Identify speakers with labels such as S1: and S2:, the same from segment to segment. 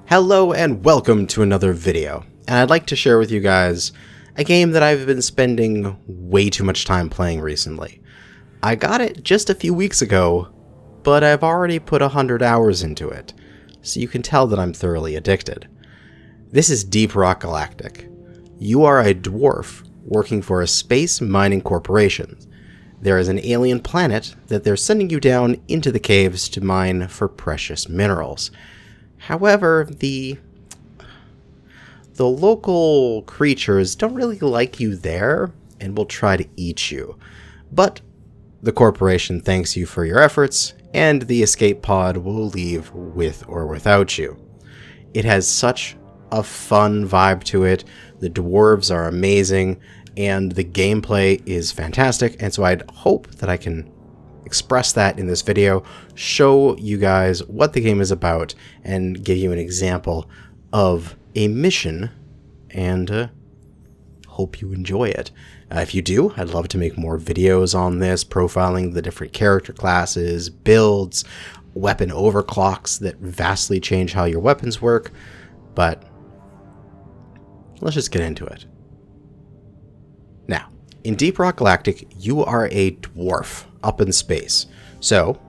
S1: Hello and welcome to another video, and I'd like to share with you guys a game that I've been spending way too much time playing recently. I got it just a few weeks ago, but I've already put 100 hours into it, so you can tell that I'm thoroughly addicted. This is Deep Rock Galactic. You are a dwarf working for a space mining corporation. There is an alien planet that they're sending you down into the caves to mine for precious minerals. However, the local creatures don't really like you there and will try to eat you. But the corporation thanks you for your efforts, and the escape pod will leave with or without you. It has such a fun vibe to it. The dwarves are amazing, and the gameplay is fantastic, and so I'd hope that I can express that in this video, show you guys what the game is about, and give you an example of a mission, and hope you enjoy it. If you do, I'd love to make more videos on this, profiling the different character classes, builds, weapon overclocks that vastly change how your weapons work, but let's just get into it. Now, in Deep Rock Galactic, you are a dwarf up in space. So,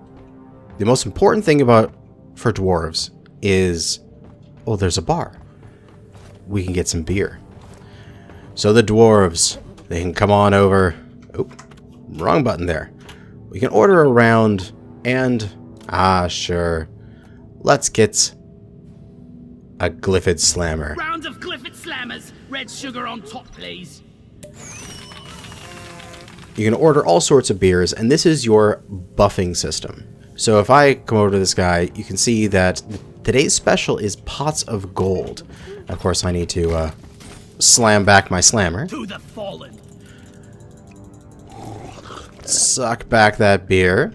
S1: the most important thing for dwarves is, oh, there's a bar. We can get some beer. So the dwarves, they can come on over. Oh, wrong button there. We can order a round and, sure. Let's get a Glyphid Slammer.
S2: Round of Glyphid Slammers. Red sugar on top, please.
S1: You can order all sorts of beers, and this is your buffing system. So if I come over to this guy, you can see that today's special is pots of gold. Of course, I need to slam back my slammer.
S2: To the fallen.
S1: Suck back that beer.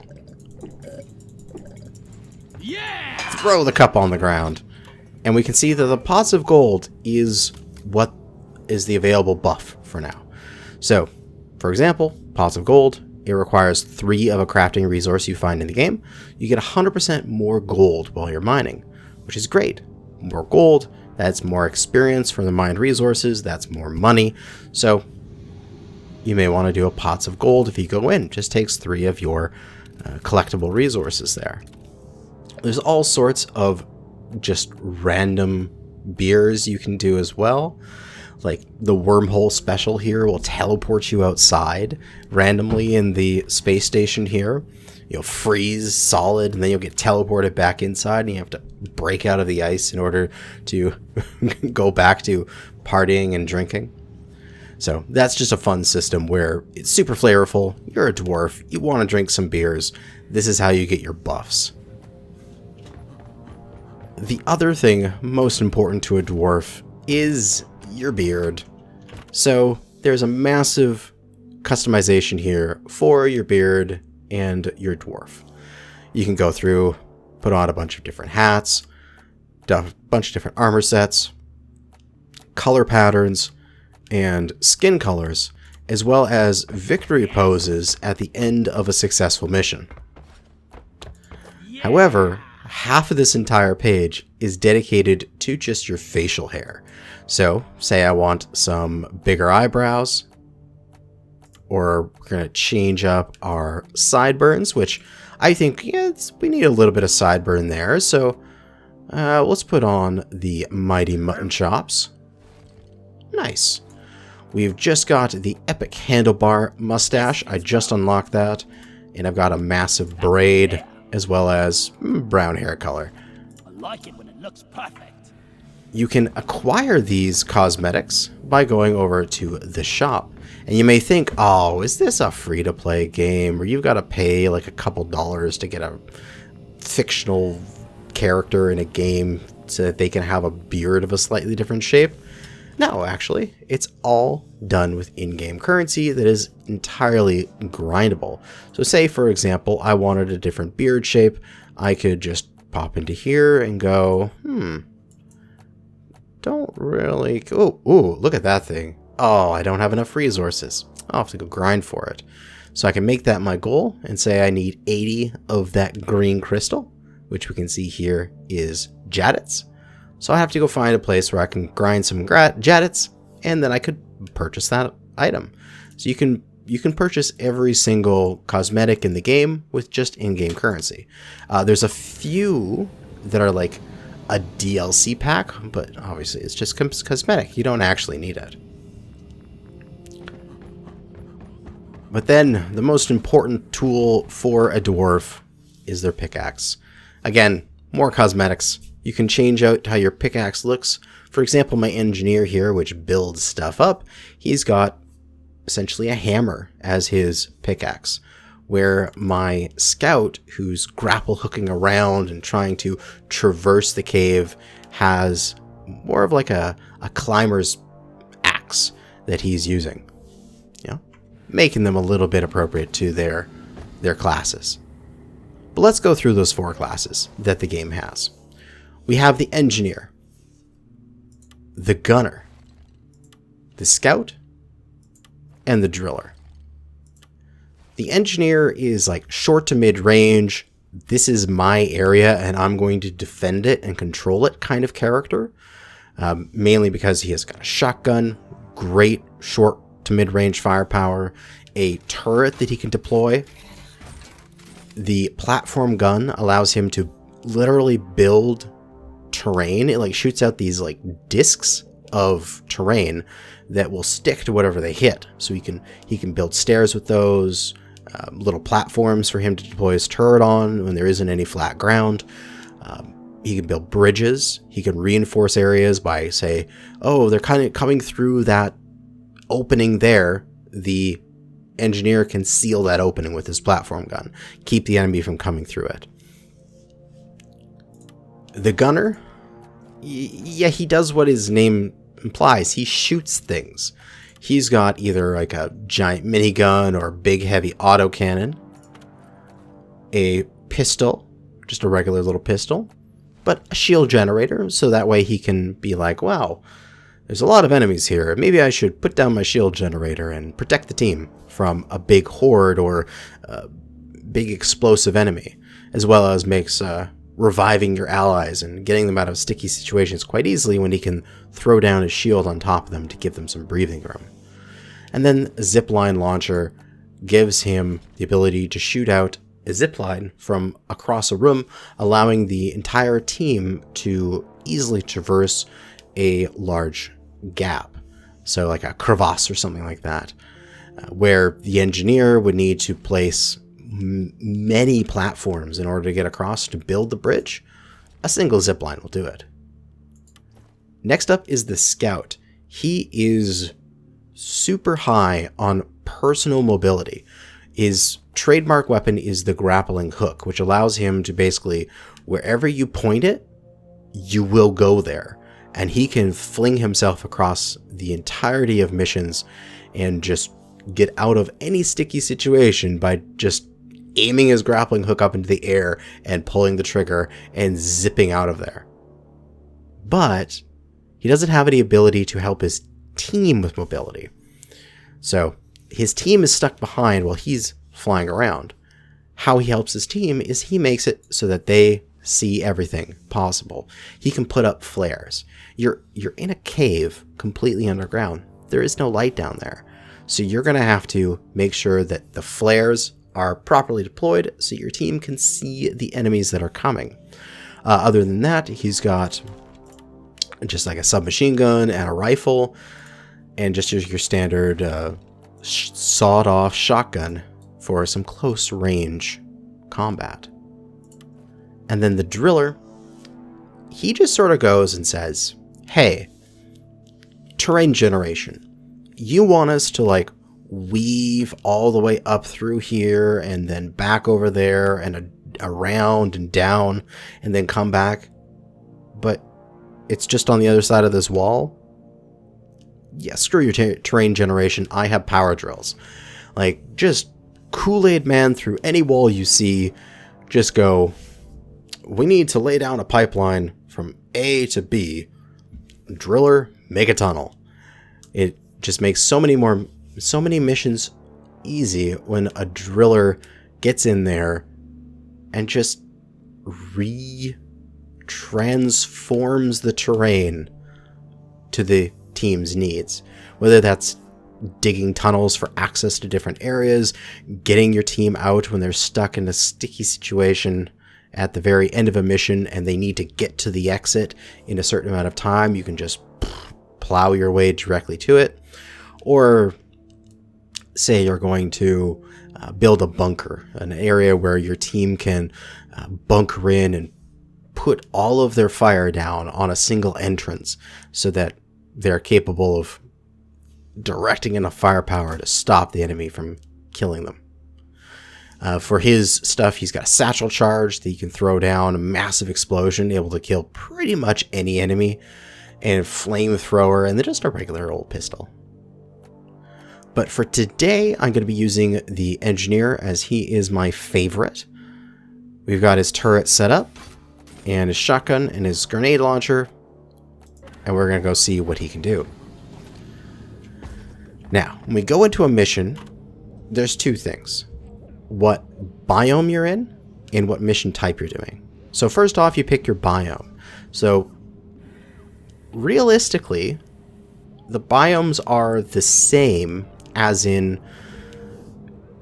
S2: Yeah!
S1: Throw the cup on the ground. And we can see that the pots of gold is what is the available buff for now. So, for example, pots of gold, it requires 3 of a crafting resource you find in the game. You get 100% more gold while you're mining, which is great. More gold, that's more experience from the mined resources, that's more money. So you may want to do a pots of gold if you go in. It just takes 3 of your collectible resources there. There's all sorts of just random beers you can do as well. Like the wormhole special here will teleport you outside randomly in the space station here. You'll freeze solid and then you'll get teleported back inside, and you have to break out of the ice in order to go back to partying and drinking. So that's just a fun system where it's super flavorful. You're a dwarf, you want to drink some beers. This is how you get your buffs. The other thing most important to a dwarf is your beard. So there's a massive customization here for your beard and your dwarf. You can go through, put on a bunch of different hats, a bunch of different armor sets, color patterns, and skin colors, as well as victory poses at the end of a successful mission. However, half of this entire page is dedicated to just your facial hair. So, say I want some bigger eyebrows, or we're going to change up our sideburns, which I think, we need a little bit of sideburn there. So, let's put on the mighty mutton chops. Nice. We've just got the epic handlebar mustache. I just unlocked that, and I've got a massive braid, as well as brown hair color.
S2: I like it when it looks perfect.
S1: You can acquire these cosmetics by going over to the shop. And you may think, oh, is this a free-to-play game where you've got to pay like a couple dollars to get a fictional character in a game so that they can have a beard of a slightly different shape? No, actually, it's all done with in-game currency that is entirely grindable. So say, for example, I wanted a different beard shape. I could just pop into here and go, don't really... Ooh, look at that thing. Oh, I don't have enough resources. I'll have to go grind for it. So I can make that my goal and say I need 80 of that green crystal, which we can see here is Jadits. So I have to go find a place where I can grind some jadits, and then I could purchase that item. So you can purchase every single cosmetic in the game with just in-game currency. There's a few that are like a DLC pack, but obviously it's just cosmetic. You don't actually need it. But then the most important tool for a dwarf is their pickaxe. Again, more cosmetics. You can change out how your pickaxe looks. For example, my engineer here, which builds stuff up, he's got essentially a hammer as his pickaxe, where my scout, who's grapple hooking around and trying to traverse the cave, has more of like a climber's axe that he's using. You know, making them a little bit appropriate to their classes. But let's go through those 4 classes that the game has. We have the engineer, the gunner, the scout, and the driller. The engineer is like short to mid-range. This is my area and I'm going to defend it and control it kind of character. Mainly because he has got a shotgun, great short to mid-range firepower, a turret that he can deploy. The platform gun allows him to literally build terrain. It like shoots out these like discs of terrain that will stick to whatever they hit. So he can build stairs with those, little platforms for him to deploy his turret on when there isn't any flat ground. He can build bridges. He can reinforce areas by say, oh, they're kind of coming through that opening there. The engineer can seal that opening with his platform gun, keep the enemy from coming through it. The gunner, yeah, he does what his name implies. He shoots things. He's got either like a giant minigun or big heavy autocannon, a pistol, just a regular little pistol, but a shield generator, so that way he can be like, wow, there's a lot of enemies here. Maybe I should put down my shield generator and protect the team from a big horde or a big explosive enemy, as well as makes reviving your allies and getting them out of sticky situations quite easily when he can throw down his shield on top of them to give them some breathing room. And then a zipline launcher gives him the ability to shoot out a zipline from across a room, allowing the entire team to easily traverse a large gap. So like a crevasse or something like that, where the engineer would need to place many platforms in order to get across to build the bridge. A single zipline will do it. Next up is the scout. He is super high on personal mobility. His trademark weapon is the grappling hook, which allows him to basically, wherever you point it, you will go there. And he can fling himself across the entirety of missions and just get out of any sticky situation by just aiming his grappling hook up into the air and pulling the trigger and zipping out of there. But he doesn't have any ability to help his team with mobility. So his team is stuck behind while he's flying around. How he helps his team is he makes it so that they see everything possible. He can put up flares. You're in a cave completely underground. There is no light down there. So you're going to have to make sure that the flares are properly deployed so your team can see the enemies that are coming. Other than that, he's got just like a submachine gun and a rifle and just your standard sawed-off shotgun for some close range combat. And then the driller, he just sort of goes and says, hey, terrain generation, you want us to like weave all the way up through here and then back over there and around and down and then come back, but it's just on the other side of this wall? Yeah, screw your terrain generation. I have power drills. Like, just Kool-Aid Man through any wall you see. Just go, we need to lay down a pipeline from A to B. Driller, make a tunnel. It just makes so many missions easy when a driller gets in there and just retracks transforms the terrain to the team's needs. Whether that's digging tunnels for access to different areas, getting your team out when they're stuck in a sticky situation at the very end of a mission and they need to get to the exit in a certain amount of time, you can just plow your way directly to it. Or say you're going to build a bunker, an area where your team can bunker in and put all of their fire down on a single entrance so that they're capable of directing enough firepower to stop the enemy from killing them. For his stuff, he's got a satchel charge that you can throw down, a massive explosion, able to kill pretty much any enemy, and flamethrower, and then just a regular old pistol. But for today, I'm going to be using the engineer as he is my favorite. We've got his turret set up, and his shotgun, and his grenade launcher, and we're going to go see what he can do. Now, when we go into a mission, there's two things. What biome you're in, and what mission type you're doing. So first off, you pick your biome. So, realistically, the biomes are the same, as in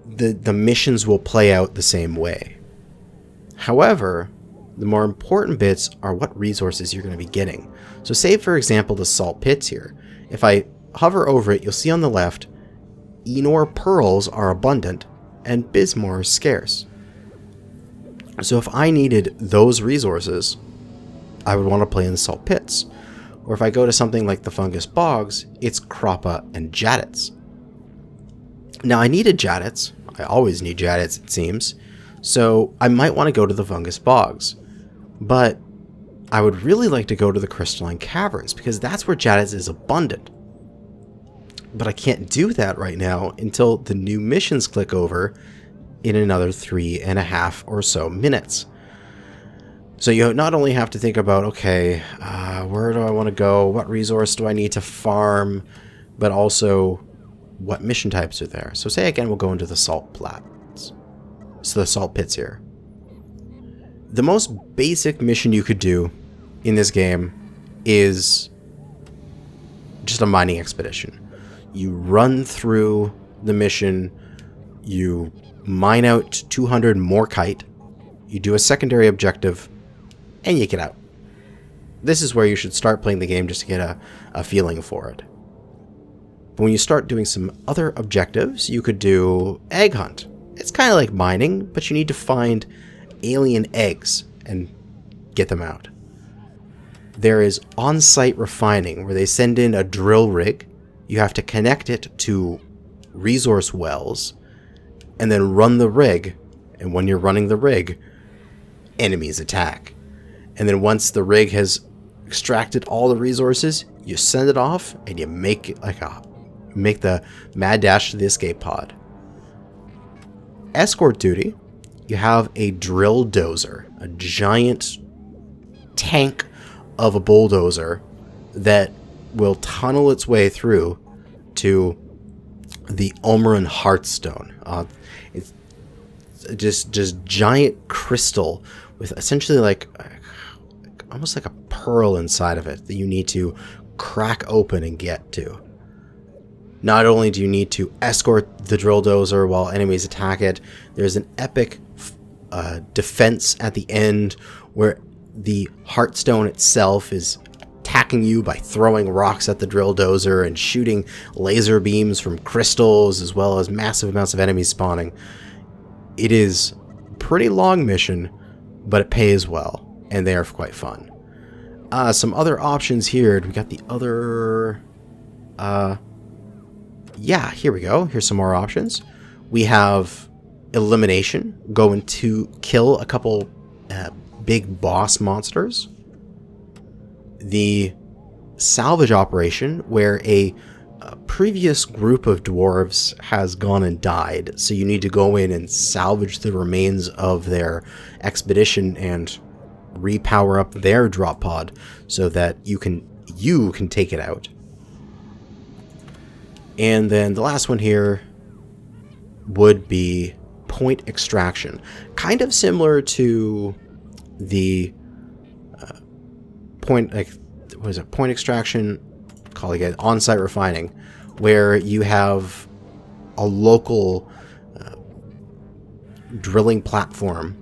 S1: the missions will play out the same way. However, the more important bits are what resources you're going to be getting. So say, for example, the salt pits here. If I hover over it, you'll see on the left, Enor pearls are abundant, and Bismore is scarce. So if I needed those resources, I would want to play in the salt pits. Or if I go to something like the fungus bogs, it's Croppa and Jadits. Now I needed Jadits. I always need Jadits, it seems. So I might want to go to the fungus bogs. But I would really like to go to the crystalline caverns, because that's where Jadits is abundant. But I can't do that right now until the new missions click over in another 3.5 or so minutes. So you not only have to think about, okay, where do I want to go? What resource do I need to farm? But also, what mission types are there? So say again, we'll go into the salt plats. So the salt pits here. The most basic mission you could do in this game is just a mining expedition. You run through the mission, you mine out 200 morkite, you do a secondary objective, and you get out. This is where you should start playing the game just to get a feeling for it. But when you start doing some other objectives, you could do egg hunt. It's kind of like mining, but you need to find alien eggs and get them out. There is on-site refining, where they send in a drill rig. You have to connect it to resource wells and then run the rig. And when you're running the rig, enemies attack. And then once the rig has extracted all the resources, you send it off and you make the mad dash to the escape pod. Escort duty, you have a drill dozer, a giant tank of a bulldozer that will tunnel its way through to the Omran Heartstone. It's just giant crystal with essentially almost like a pearl inside of it that you need to crack open and get to. Not only do you need to escort the drill dozer while enemies attack it, there's an epic defense at the end where the Heartstone itself is attacking you by throwing rocks at the drill dozer and shooting laser beams from crystals, as well as massive amounts of enemies spawning. It is a pretty long mission, but it pays well, and they are quite fun. Some other options here. We got the other... yeah, here we go. Here's some more options. We have Elimination, going to kill a couple big boss monsters. The Salvage Operation, where a previous group of dwarves has gone and died, so you need to go in and salvage the remains of their expedition and repower up their drop pod so that you can take it out. And then the last one here would be Point Extraction, kind of similar to the point, like, what is it, point extraction, calling it on-site refining, where you have a local drilling platform,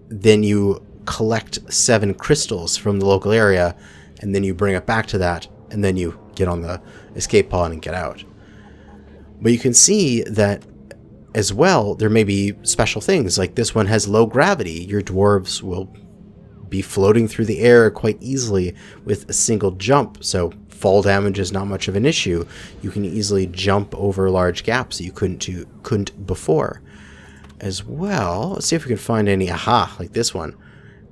S1: then you collect 7 crystals from the local area, and then you bring it back to that, and then you get on the escape pod and get out. But you can see that as well, there may be special things, like this one has low gravity. Your dwarves will be floating through the air quite easily with a single jump, so fall damage is not much of an issue. You can easily jump over large gaps that you couldn't before. As well, let's see if we can find any, aha, like this one.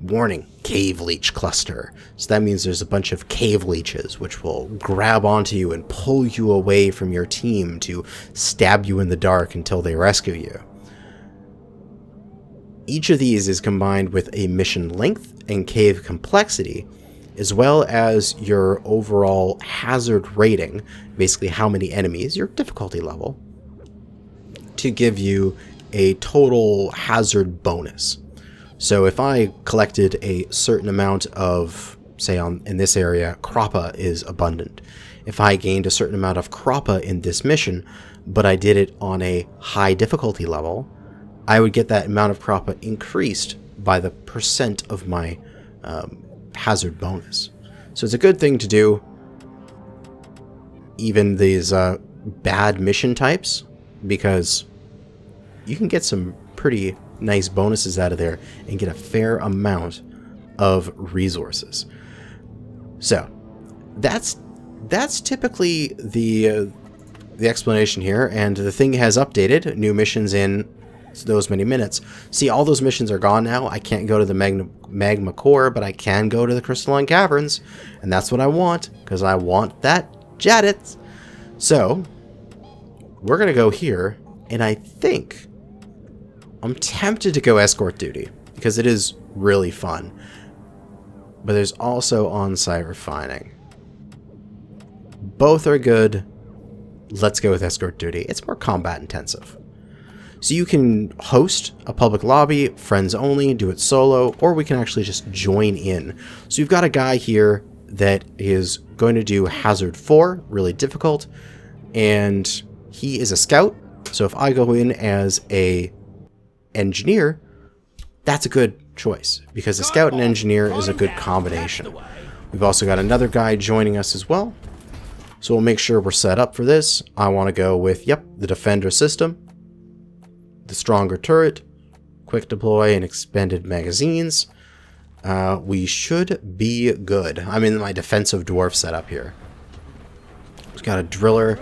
S1: Warning, cave leech cluster. So that means there's a bunch of cave leeches which will grab onto you and pull you away from your team to stab you in the dark until they rescue you. Each of these is combined with a mission length and cave complexity, as well as your overall hazard rating, basically how many enemies, your difficulty level, to give you a total hazard bonus. So if I collected a certain amount of, say in this area, Croppa is abundant. If I gained a certain amount of Croppa in this mission, but I did it on a high difficulty level, I would get that amount of Croppa increased by the percent of my hazard bonus. So it's a good thing to do. Even these bad mission types, because you can get some pretty nice bonuses out of there and get a fair amount of resources. So that's typically the explanation here, and the thing has updated. New missions in those many minutes. See, all those missions are gone now. I can't go to the magma core, but I can go to the crystalline caverns, and that's what I want, because I want that Jadit. So we're gonna go here, and I think I'm tempted to go escort duty because it is really fun. But there's also on-site refining. Both are good. Let's go with escort duty. It's more combat intensive. So you can host a public lobby, friends only, do it solo, or we can actually just join in. So you've got a guy here that is going to do Hazard 4, really difficult, and he is a scout. So if I go in as a engineer, that's a good choice, because a scout and engineer is a good combination. We've also got another guy joining us as well. So we'll make sure we're set up for this. I want to go with, yep, the Defender system, the stronger turret, quick deploy, and expanded magazines. We should be good. I'm in my defensive dwarf setup here. We've got a driller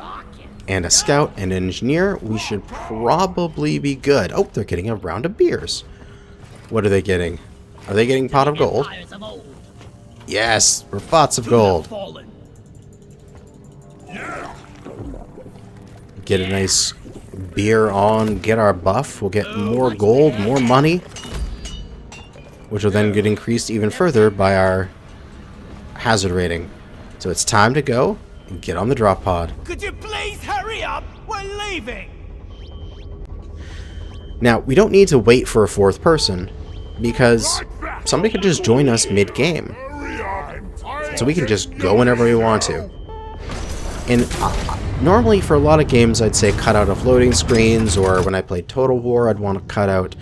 S1: and a scout and an engineer. We should probably be good. Oh, they're getting a round of beers. What are they getting? Are they getting pot of gold? Yes, we're pots of gold. Get a nice beer on, get our buff. We'll get more gold, more money, which will then get increased even further by our hazard rating. So it's time to go and get on the drop pod.
S3: Could you please hurry up? We're leaving!
S1: Now, we don't need to wait for a fourth person, because somebody could just join us mid-game. So we can just go whenever we want to. And normally for a lot of games I'd say cut out of loading screens, or when I played Total War I'd want to cut out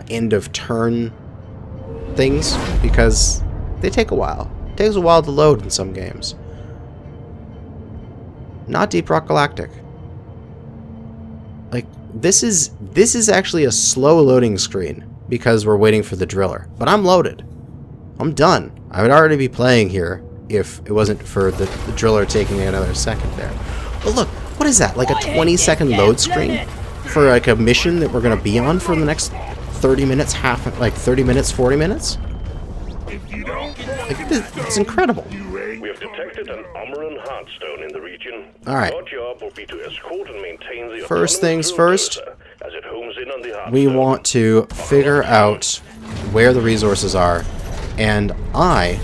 S1: end of turn things, because they take a while. It takes a while to load in some games. Not Deep Rock Galactic. Like, this is actually a slow loading screen because we're waiting for the driller. But I'm loaded. I'm done. I would already be playing here if it wasn't for the driller taking another second there. But look, what is that? Like a 20-second load screen for like a mission that we're going to be on for the next 30 minutes, 30 minutes, 40 minutes? Like, it's incredible.
S4: We have detected an Amaran hardstone in the region.
S1: Alright.
S4: Your job will be to escort and maintain the
S1: First things first,
S4: as it homes in on the hardstone.
S1: we want to figure out where the resources are, and I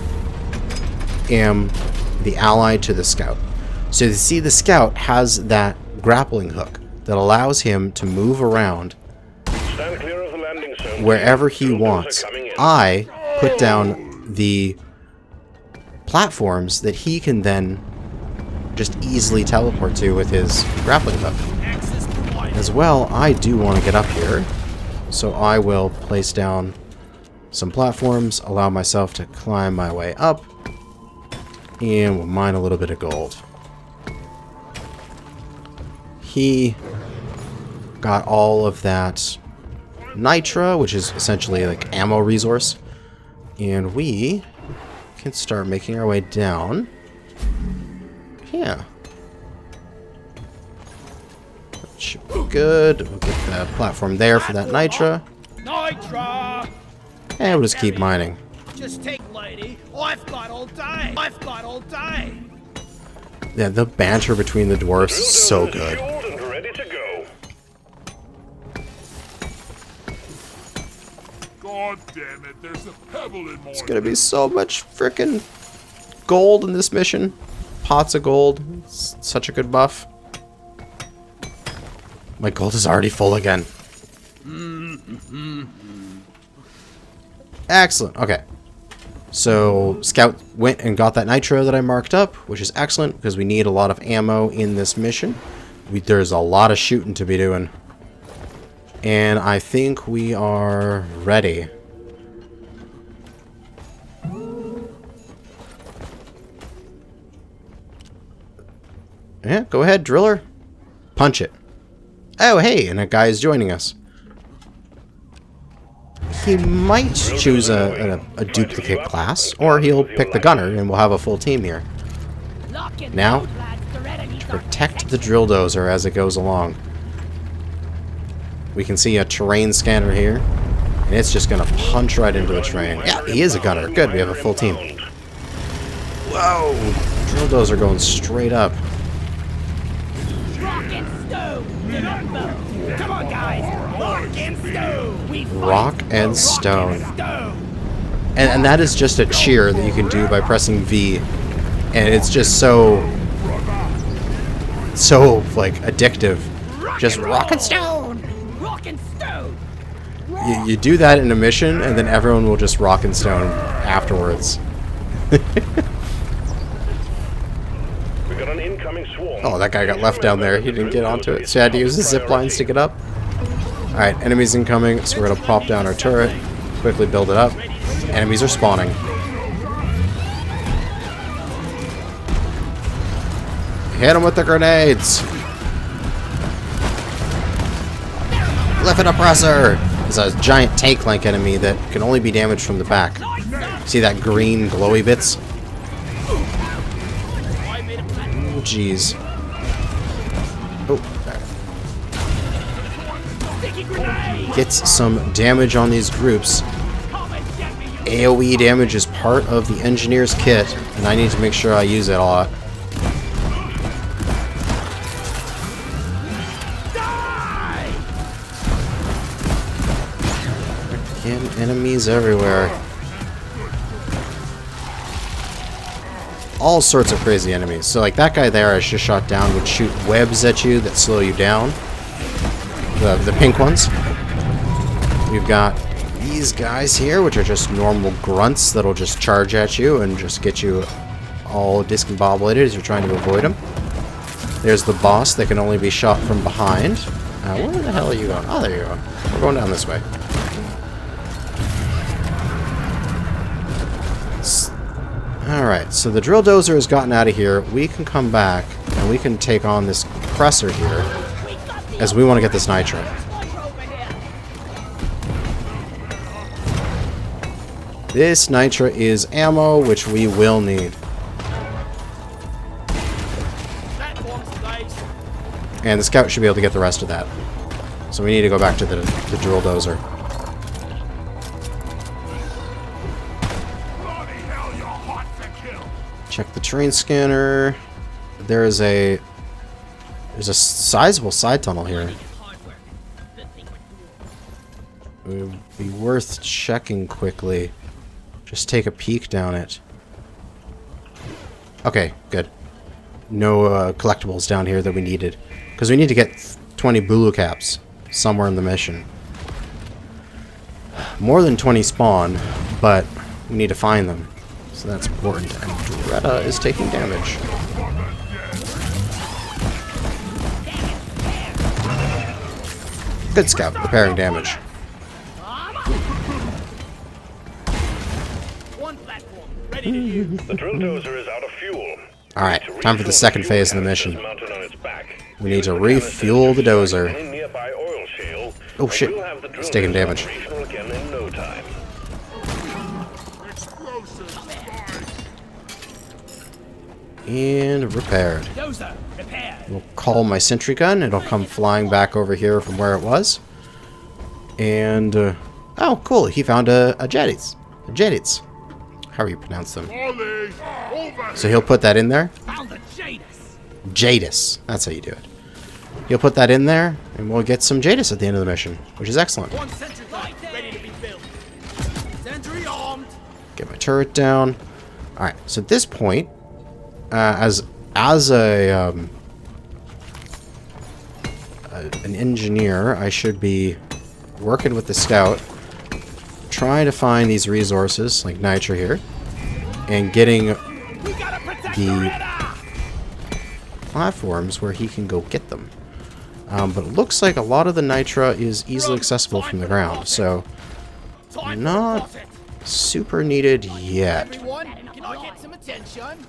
S1: am the ally to the scout. So you see, the scout has that grappling hook that allows him to move around
S4: Stand clear of the landing zone.
S1: wherever he wants. I put down the platforms that he can then just easily teleport to with his grappling hook. As well, I do want to get up here, so I will place down some platforms, allow myself to climb my way up, and we'll mine a little bit of gold. He got all of that nitra, which is essentially like ammo resource, and we can start making our way down. Yeah. That should be good. We'll get that platform there for that nitra.
S3: Nitra!
S1: And we'll just keep mining.
S3: Just take, lady. I've got all day. I've got all day.
S1: Yeah, the banter between the dwarfs is so good.
S4: Fueled and ready to go.
S5: God damn it, there's a pebble in more.
S1: It's gonna be so much frickin' gold in this mission. Pots of gold. It's such a good buff. My gold is already full again. Excellent. Okay. So, Scout went and got that nitro that I marked up, which is excellent because we need a lot of ammo in this mission. There's a lot of shooting to be doing. And I think we are ready. Yeah, go ahead, driller. Punch it. Oh, hey, and a guy is joining us. He might choose a duplicate class, or he'll pick the gunner, and we'll have a full team here. Now, protect the drill dozer as it goes along. We can see a terrain scanner here, and it's just going to punch right into the terrain. Yeah, he is a gunner. Good, we have a full team. Whoa! Drill dozer going straight up.
S2: Rock and stone! Do not move! Come on, guys! Rock and stone! We fight
S1: Rock and
S2: for
S1: stone.
S2: Rock and stone!
S1: And that is just a cheer that you can do by pressing V. And it's just so like addictive. Just rock and stone.
S2: Rock and stone!
S1: You do that in a mission, and then everyone will just rock and stone afterwards.
S4: We got an incoming swarm.
S1: Oh, that guy got left down there. He didn't get onto it, so I had to use the zip lines to get up. Alright, enemies incoming, so we're going to pop down our turret, quickly build it up. Enemies are spawning. Hit them with the grenades! Lift it oppressor! There's a giant tank-like enemy that can only be damaged from the back. See that green glowy bits? Oh, jeez. Oh, gets some damage on these groups. AoE damage is part of the engineer's kit, and I need to make sure I use it a lot. Again, enemies everywhere. All sorts of crazy enemies. So like that guy there I just shot down would shoot webs at you that slow you down. The pink ones. We've got these guys here, which are just normal grunts that'll just charge at you and just get you all discombobulated as you're trying to avoid them. There's the boss that can only be shot from behind. Where the hell are you going? Oh, there you go. We're going down this way. Alright, so the drill dozer has gotten out of here. We can come back and we can take on this compressor here as we want to get this nitro. This nitro is ammo, which we will need. And the scout should be able to get the rest of that. So we need to go back to the drill dozer. Check the terrain scanner. There's a sizable side tunnel here. It would be worth checking quickly. Just take a peek down it. Okay, good. No collectibles down here that we needed. Because we need to get 20 Bulu caps somewhere in the mission. More than 20 spawn, but we need to find them. So that's important. And Dretta is taking damage. Good scout, repairing damage.
S3: One platform, ready to use.
S4: The drill dozer is out of fuel.
S1: Alright, time for the second phase of the mission.
S4: Mounted on its back.
S1: We need to refuel the dozer.
S4: Any nearby oil shale,
S1: Oh shit,
S4: and we'll have the drill
S1: it's taking
S4: dozer
S1: damage.
S4: operational again in no time.
S5: Explosives, fine.
S1: And repaired.
S3: Dozer, repaired.
S1: We'll call my sentry gun. It'll come flying back over here from where it was. And, oh, cool. He found a Jedits. A Jedits. How do you pronounce them?
S5: Ollie, over
S1: So he'll put that in there.
S3: Found the Jadis.
S1: Jadis. That's how you do it. He'll put that in there, and we'll get some Jadis at the end of the mission, which is excellent.
S3: One sentry gun, ready to be built. Sentry armed.
S1: Get my turret down. Alright, so at this point, as an engineer, I should be working with the scout, trying to find these resources, like Nitra here, and getting
S3: We gotta protect
S1: The-
S3: Loretta!
S1: platforms where he can go get them. But it looks like a lot of the Nitra is easily accessible from the ground, so
S3: Time to
S1: not
S3: toss it.
S1: super needed yet.
S3: Everyone, can I get some attention?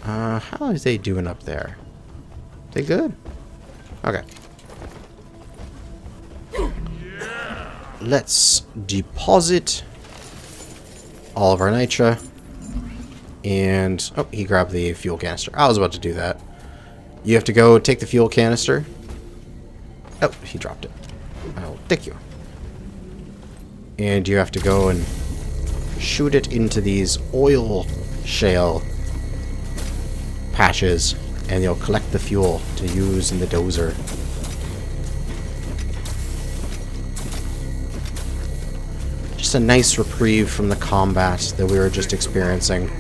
S1: How are they doing up there? They good? Okay. Let's deposit all of our nitra. And, oh, he grabbed the fuel canister. I was about to do that. You have to go take the fuel canister. Oh, he dropped it. I'll take you. And you have to go and shoot it into these oil shale patches, and you'll collect the fuel to use in the dozer. Just a nice reprieve from the combat that we were just experiencing.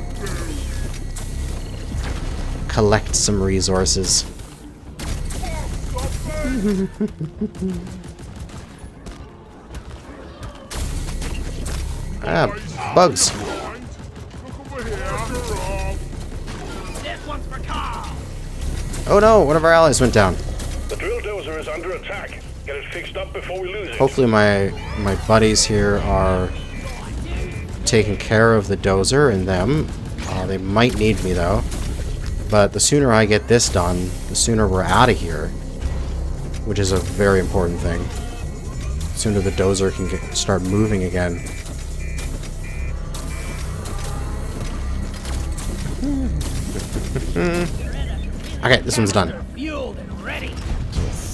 S1: Collect some resources. Bugs.
S5: Look over here. Drop.
S3: This one's for Carl.
S1: Oh no, one of our allies went down.
S4: The drill dozer is under attack. Get it fixed up before we lose it.
S1: Hopefully my buddies here are taking care of the dozer and them. They might need me though. But the sooner I get this done, the sooner we're out of here. Which is a very important thing. The sooner the dozer can start moving again. Okay, this one's done.
S3: Fueled and ready.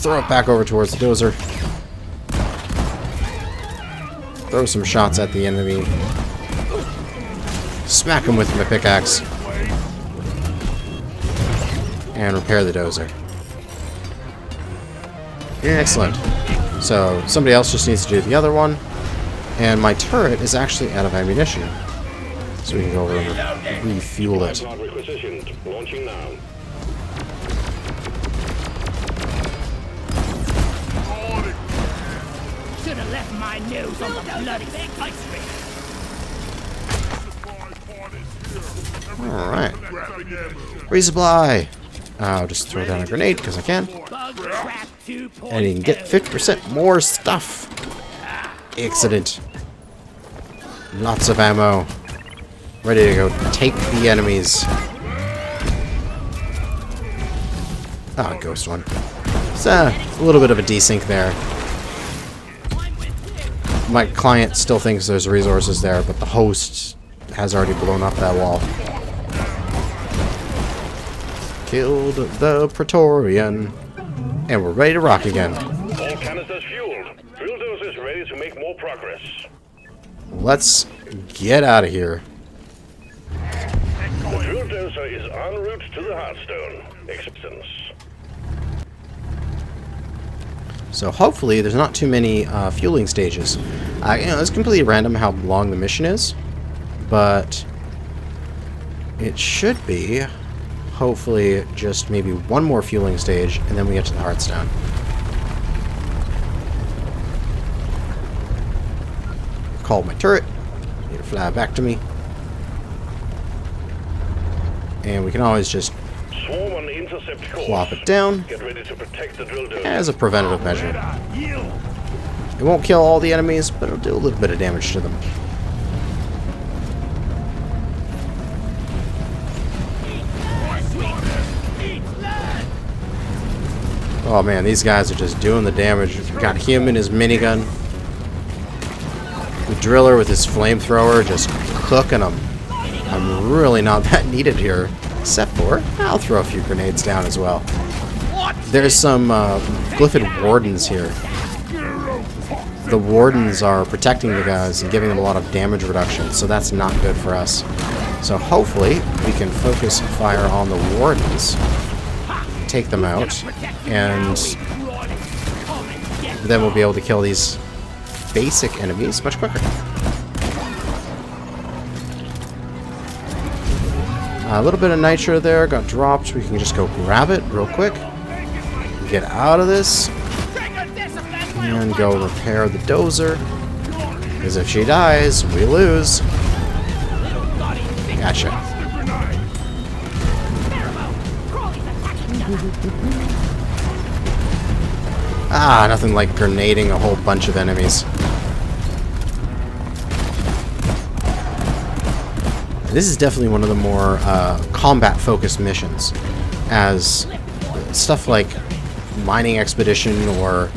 S1: Throw it back over towards the dozer. Throw some shots at the enemy. Smack him with my pickaxe. And repair the dozer. Excellent. So, somebody else just needs to do the other one. And my turret is actually out of ammunition. So we can go over and refuel it.
S4: Tripod requisitioned. Launching now.
S3: Should have left my nose on the bloody ice cream.
S1: Alright. Resupply! I'll just throw down a grenade because I can.
S3: Bug trap 2.0.
S1: And you can get 50% more stuff. Excellent. Lots of ammo. Ready to go take the enemies. Ah, ghost one. It's a little bit of a desync there. My client still thinks there's resources there, but the host has already blown up that wall. Killed the Praetorian. And we're ready to rock again.
S4: All canisters fueled. Drill dozer is ready to make more progress.
S1: Let's get out of here.
S4: The drill dozer is en route to the Hearthstone. Acceptance.
S1: So hopefully there's not too many fueling stages. It's completely random how long the mission is, but it should be hopefully just maybe one more fueling stage, and then we get to the Hearthstone. Called my turret. Need to fly back to me. And we can always just
S4: Swarm on the intercept course.
S1: plop it down
S4: Get ready to protect the drill dozer.
S1: as a preventative measure. It won't kill all the enemies, but it'll do a little bit of damage to them. Oh man, these guys are just doing the damage. We've got him and his minigun. The driller with his flamethrower just cooking them. I'm really not that needed here. Except for, I'll throw a few grenades down as well. There's some glyphid wardens here. The wardens are protecting the guys and giving them a lot of damage reduction, so that's not good for us. So hopefully we can focus fire on the wardens, take them out, and then we'll be able to kill these basic enemies much quicker. A little bit of nitro there got dropped. We can just go grab it real quick, get out of this, and go repair the dozer. Because if she dies, we lose. Gotcha. Ah, nothing like grenading a whole bunch of enemies. This is definitely one of the more combat-focused missions, as stuff like mining expedition or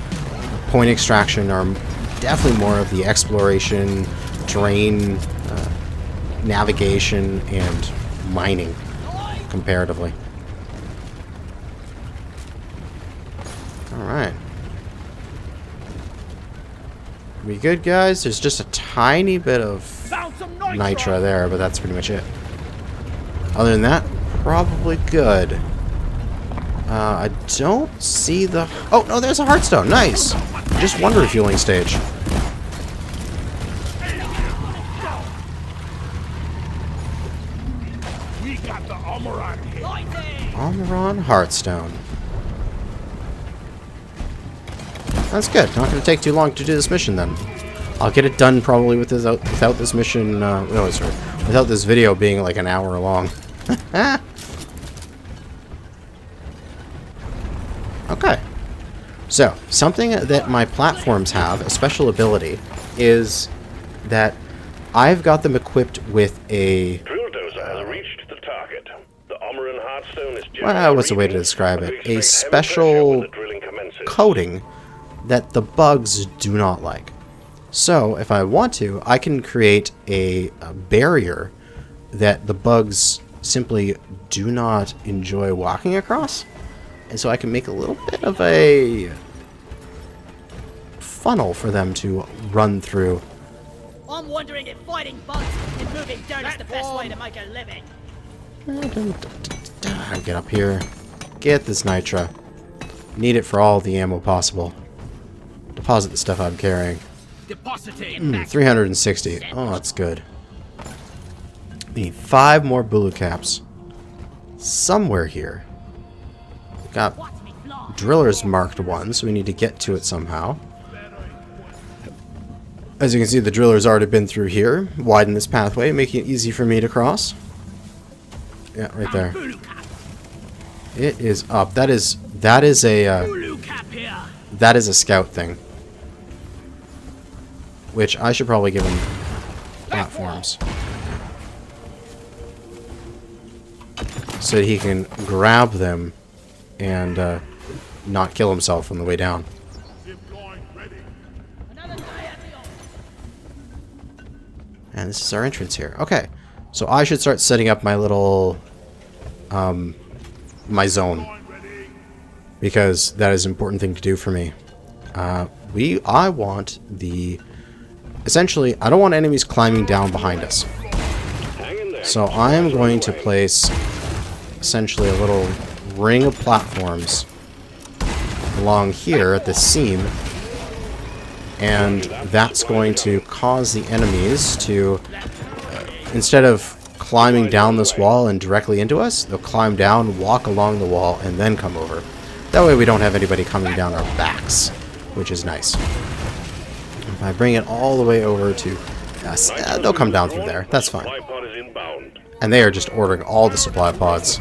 S1: point extraction are definitely more of the exploration, terrain, navigation, and mining, comparatively. Alright. We good, guys? There's just a tiny bit of nitro there, but that's pretty much it. Other than that, probably good. I don't see the... Oh, no, there's a Hearthstone. Nice! Just one refueling stage.
S5: We got the Amaran here.
S1: Amaran Hearthstone. That's good. Not going to take too long to do this mission, then. I'll get it done probably with this, without this mission... oh, sorry. Without this video being like an hour long. Okay. So, something that my platforms have, a special ability, is that I've got them equipped with a...
S4: Drill dozer has reached the target. The Amaran Hearthstone is just...
S1: Well, what's the way to describe it? A special coating that the bugs do not like. So, if I want to, I can create a barrier that the bugs simply do not enjoy walking across. And so I can make a little bit of a funnel for them to run through.
S2: I'm wondering if fighting bugs and moving dirt is the best way to make a living.
S1: Get up here. Get this nitra. Need it for all the ammo possible. Deposit the stuff I'm carrying. 360. Oh, that's good. Need 5 more Bulu caps. Somewhere here. Got drillers marked 1, so we need to get to it somehow. As you can see, the driller's already been through here. Widen this pathway, making it easy for me to cross. Yeah, right there. It is up. That is a scout thing. Which I should probably give him platforms. So that he can grab them and not kill himself on the way down. And this is our entrance here. Okay, so I should start setting up my little, my zone. Because that is an important thing to do for me. I want the... Essentially, I don't want enemies climbing down behind us. So I am going to place essentially a little ring of platforms along here at the seam, and that's going to cause the enemies to, instead of climbing down this wall and directly into us, they'll climb down, walk along the wall, and then come over. That way we don't have anybody coming down our backs, which is nice. If I bring it all the way over to us, they'll come down through there. That's fine. And they are just ordering all the supply pods.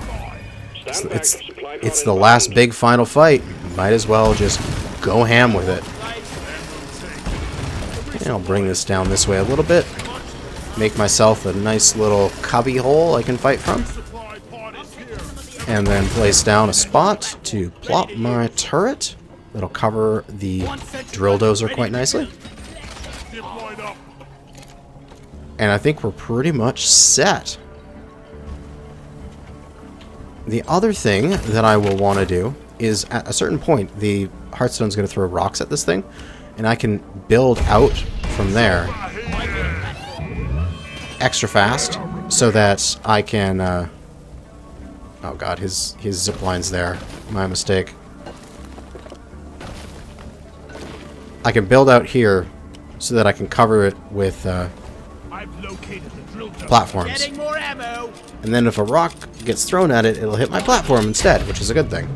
S1: It's the last big final fight. Might as well just go ham with it. And I'll bring this down this way a little bit. Make myself a nice little cubby hole I can fight from. And then place down a spot to plop my turret. That'll cover the drill dozer quite nicely. And I think we're pretty much set. The other thing that I will want to do is, at a certain point, the Hearthstone's going to throw rocks at this thing, and I can build out from there extra fast so that I can... oh god, his zip line's there. My mistake. I can build out here so that I can cover it with platforms.
S3: Getting more ammo.
S1: And then if a rock gets thrown at it, it'll hit my platform instead, which is a good thing.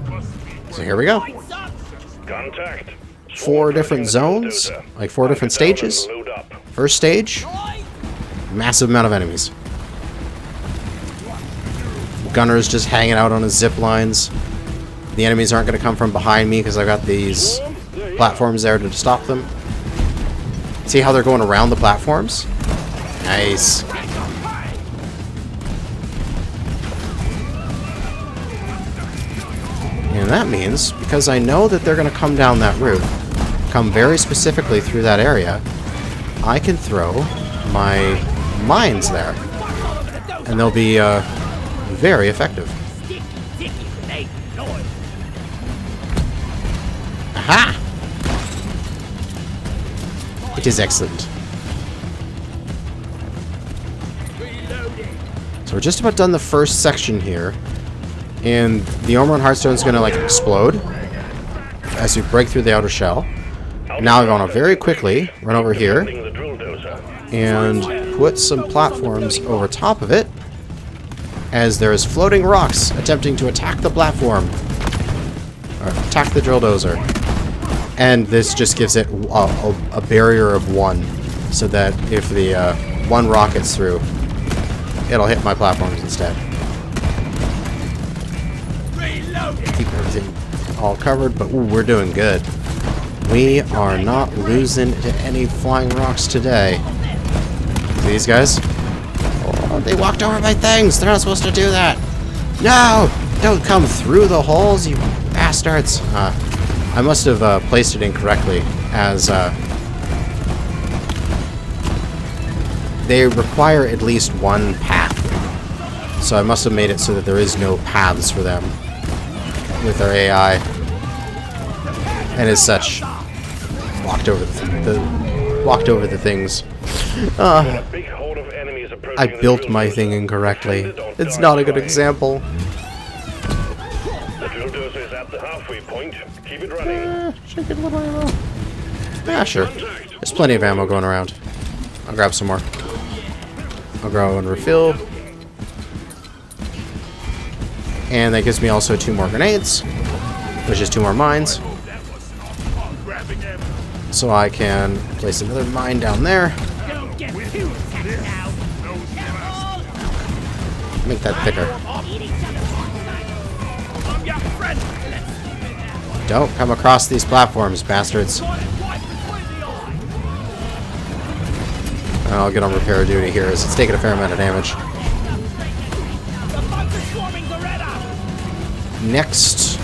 S1: So here we go.
S4: Contact.
S1: 4 different zones, like 4 different stages. First stage, massive amount of enemies. Gunner's just hanging out on his zip lines. The enemies aren't going to come from behind me because I've got these platforms there to stop them. See how they're going around the platforms? Nice. And that means, because I know that they're going to come down that route, come very specifically through that area, I can throw my mines there. And they'll be very effective. Aha! It is excellent. So we're just about done the first section here. And the armor on Hearthstone is going to like explode as we break through the outer shell. Now I'm going to very quickly run over here and put some platforms over top of it as there's floating rocks attempting to attack the platform. Or attack the drill dozer. And this just gives it a barrier of 1 so that if the 1 rock gets through, it'll hit my platforms instead. Keep everything all covered, but ooh, we're doing good. We are not losing to any flying rocks today. See these guys? Oh, they walked over my things. They're not supposed to do that. No! Don't come through the holes, you bastards. I must have placed it incorrectly, as they require at least 1 path. So I must have made it so that there is no paths for them with our AI, and as such, walked over the things. I built my thing incorrectly. It's not a good example.
S4: The drill dozer is at the halfway point. Keep it running.
S1: Should get a little ammo. Yeah, sure. There's plenty of ammo going around. I'll grab some more. I'll go and refill. And that gives me also 2 more grenades, which is 2 more mines. So I can place another mine down there. Make that thicker. Don't come across these platforms, bastards. And I'll get on repair duty here as it's taking a fair amount of damage. Next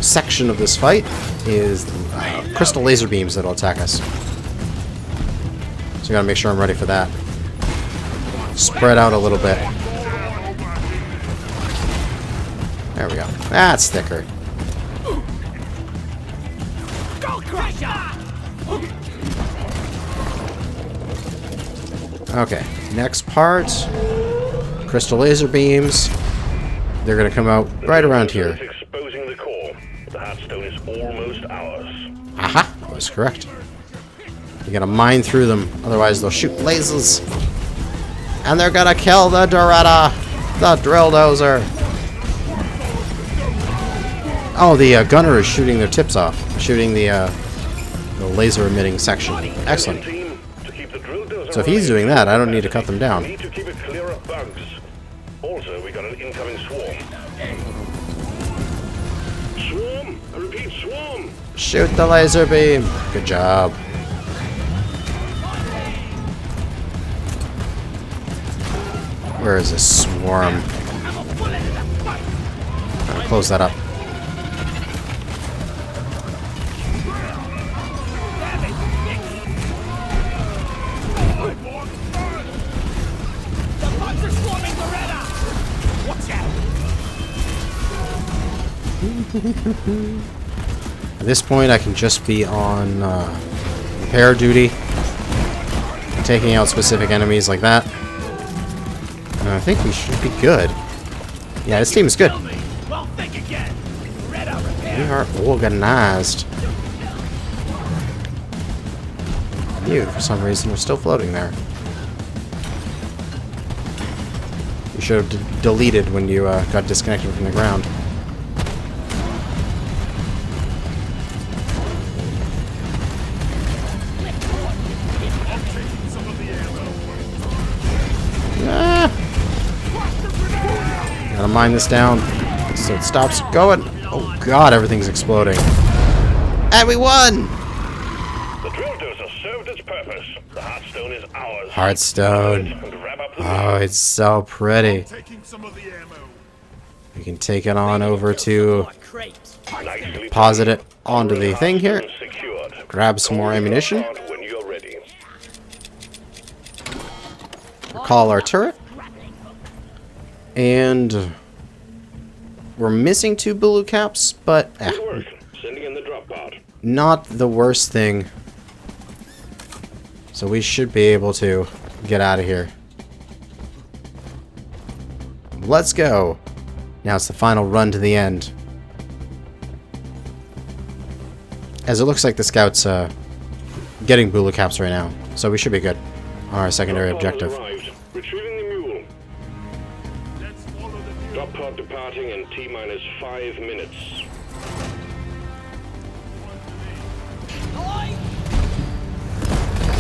S1: section of this fight is crystal laser beams that'll attack us. So I gotta make sure I'm ready for that. Spread out a little bit. There we go. That's thicker. Okay, next part. Crystal laser beams. They're going to come out right around here.
S4: Exposing the core. The Hearthstone is almost ours.
S1: Aha! That was correct. You gotta mine through them, otherwise they'll shoot lasers. And they're gonna kill the Doretta! The drill dozer! Oh, the gunner is shooting their tips off. Shooting the laser emitting section. Excellent.
S4: Team, to keep the drill dozer Salvage
S1: So if he's doing that, I don't need to cut them down.
S4: We need to keep it clear of bugs. Also, we got an incoming swarm. Swarm! I repeat, swarm!
S1: Shoot the laser beam. Good job. Where is this swarm? I'll close that up.
S3: The bugs are swarming Loretta! Watch out!
S1: At this point, I can just be on repair duty, taking out specific enemies like that. And I think we should be good. Yeah, this team is good.
S3: Well, think again. Loretta, repair.
S1: We are organized. You, for some reason, are still floating there. You should have deleted when you got disconnected from the ground. Gotta mine this down so it stops going. Oh god, everything's exploding. And we won!
S4: The drill dozer served its purpose. The Hearthstone is ours.
S1: Hearthstone.
S4: And wrap up the
S1: Oh, it's so pretty.
S5: Taking some of the ammo.
S1: We can take it on over to
S4: nicely
S1: posit it onto the thing here.
S4: secured.
S1: Grab some more ammunition.
S4: When you're ready.
S1: Recall our turret. And we're missing 2 Bulu caps, but
S4: Good work. Sending in the drop pod.
S1: not the worst thing. So we should be able to get out of here. Let's go. Now it's the final run to the end. As it looks like the scouts getting Bulu caps right now, so we should be good on our secondary
S4: Drop pod
S1: objective.
S4: has arrived. Retrieving the mule.
S5: Let's follow the mule.
S4: Drop pod departing in T-minus 5 minutes.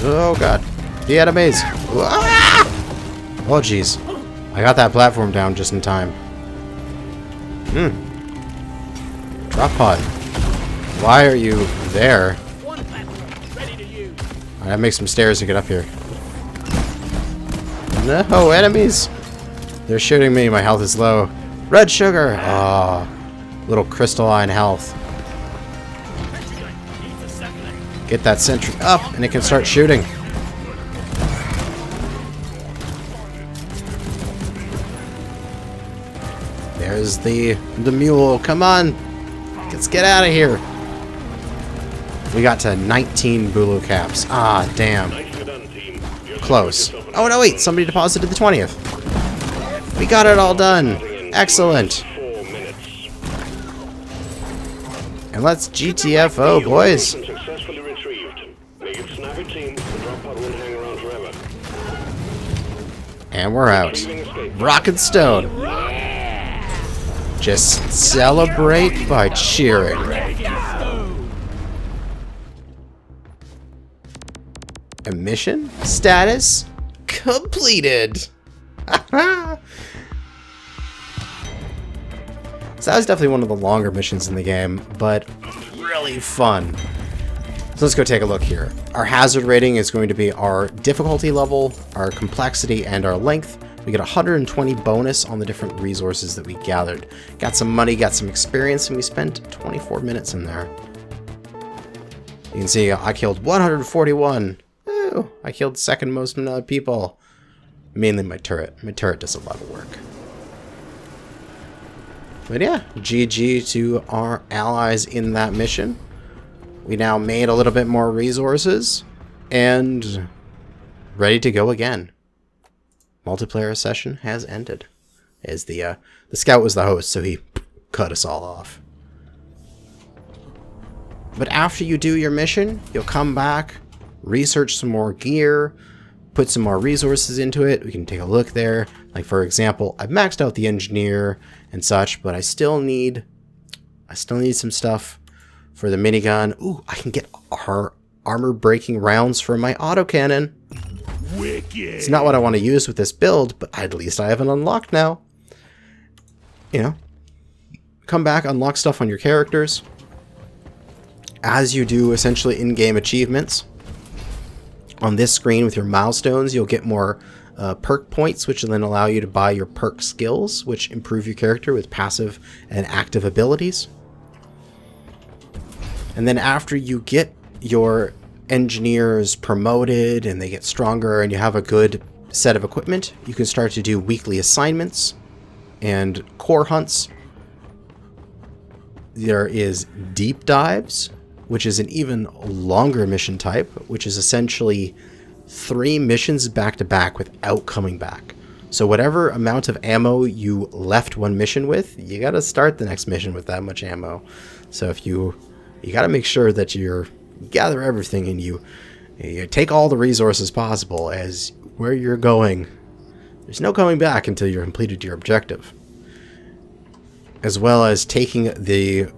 S1: Oh god. The enemies. Ah! Oh jeez. I got that platform down just in time. Drop pod. Why are you there?
S3: One platform, ready to use.
S1: I gotta make some stairs to get up here. No, enemies! They're shooting me. My health is low. Red sugar! Ah, little crystalline health.
S3: Needs a second.
S1: Get that sentry up, and it can start shooting. There's the mule. Come on! Let's get out of here. We got to 19 Bulu caps. Ah, damn.
S4: Nicely done, team. Just
S1: Close.
S4: yourself an
S1: Oh, no, wait. Somebody deposited the 20th. We got it all done. Excellent.
S4: 4 minutes.
S1: And let's GTFO, boys.
S4: Successfully retrieved. Make it snappy, team. The drop pod won't hang around forever.
S1: And we're out.
S4: Retrieving escape.
S1: Rock and stone. Just celebrate by cheering. And mission status completed. So that was definitely one of the longer missions in the game, but really fun. So let's go take a look here. Our hazard rating is going to be our difficulty level, our complexity, and our length. We get 120 bonus on the different resources that we gathered. Got some money, got some experience, and we spent 24 minutes in there. You can see I killed 141. Woo! I killed second most people. Mainly my turret. My turret does a lot of work. But yeah, GG to our allies in that mission. We now made a little bit more resources and ready to go again. Multiplayer session has ended. As the scout was the host, so he cut us all off. But after you do your mission, you'll come back, research some more gear, put some more resources into it. We can take a look there. Like for example, I've maxed out the engineer and such, but I still need some stuff for the minigun. Ooh, I can get our armor breaking rounds for my autocannon. It's not what I want to use with this build, but at least I have it unlocked now. You know, come back, unlock stuff on your characters. As you do essentially in-game achievements, on this screen with your milestones, you'll get more perk points, which will then allow you to buy your perk skills, which improve your character with passive and active abilities. And then after you get your engineers promoted and they get stronger and you have a good set of equipment, you can start to do weekly assignments and core hunts. There is deep dives, which is an even longer mission type, which is essentially 3 missions back to back without coming back. So whatever amount of ammo you left one mission with, you got to start the next mission with that much ammo. So if you got to make sure that you gather everything and you take all the resources possible, as where you're going, there's no coming back until you're completed your objective. As well as taking the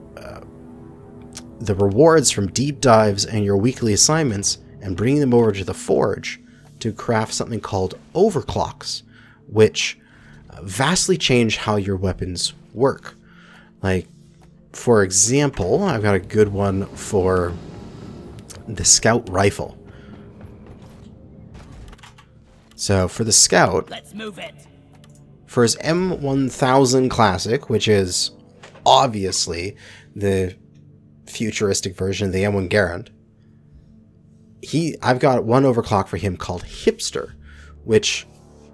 S1: rewards from deep dives and your weekly assignments and bringing them over to the forge to craft something called overclocks, which vastly change how your weapons work. Like, for example, I've got a good one for the scout rifle. So for the scout,
S2: Let's move it.
S1: for his M1000 Classic, which is obviously the futuristic version of the M1 Garand, I've got one overclock for him called Hipster, which,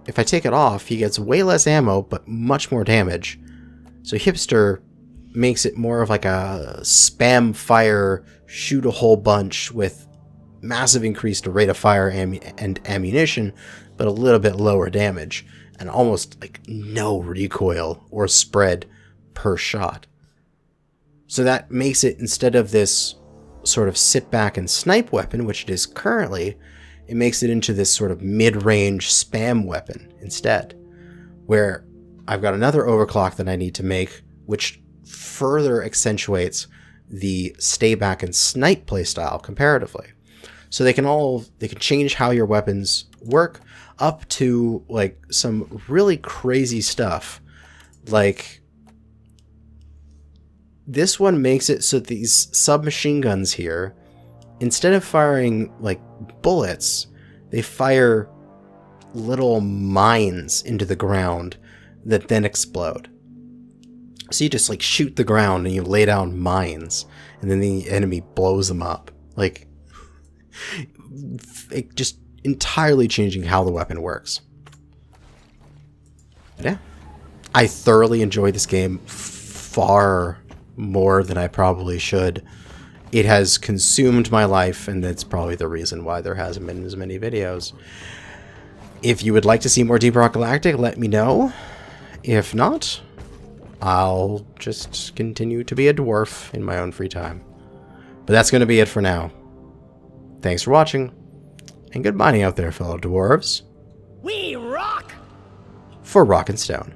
S1: if I take it off, he gets way less ammo, but much more damage. So Hipster makes it more of like a spam fire, shoot a whole bunch with massive increased rate of fire and ammunition, but a little bit lower damage, and almost like no recoil or spread per shot. So that makes it, instead of this sort of sit back and snipe weapon, which it is currently, it makes it into this sort of mid-range spam weapon instead, where I've got another overclock that I need to make, which further accentuates the stay back and snipe playstyle comparatively. So they can change how your weapons work, up to like some really crazy stuff. Like, this one makes it so these submachine guns here, instead of firing like bullets, they fire little mines into the ground that then explode. So you just like shoot the ground and you lay down mines, and then the enemy blows them up. Like, it just entirely changing how the weapon works. But yeah, I thoroughly enjoyed this game, far more than I probably should. It has consumed my life, and that's probably the reason why there hasn't been as many videos. If you would like to see more Deep Rock Galactic, let me know. If not, I'll just continue to be a dwarf in my own free time. But that's going to be it for now. Thanks for watching, and good mining out there, fellow dwarves.
S2: We rock!
S1: For Rock and Stone.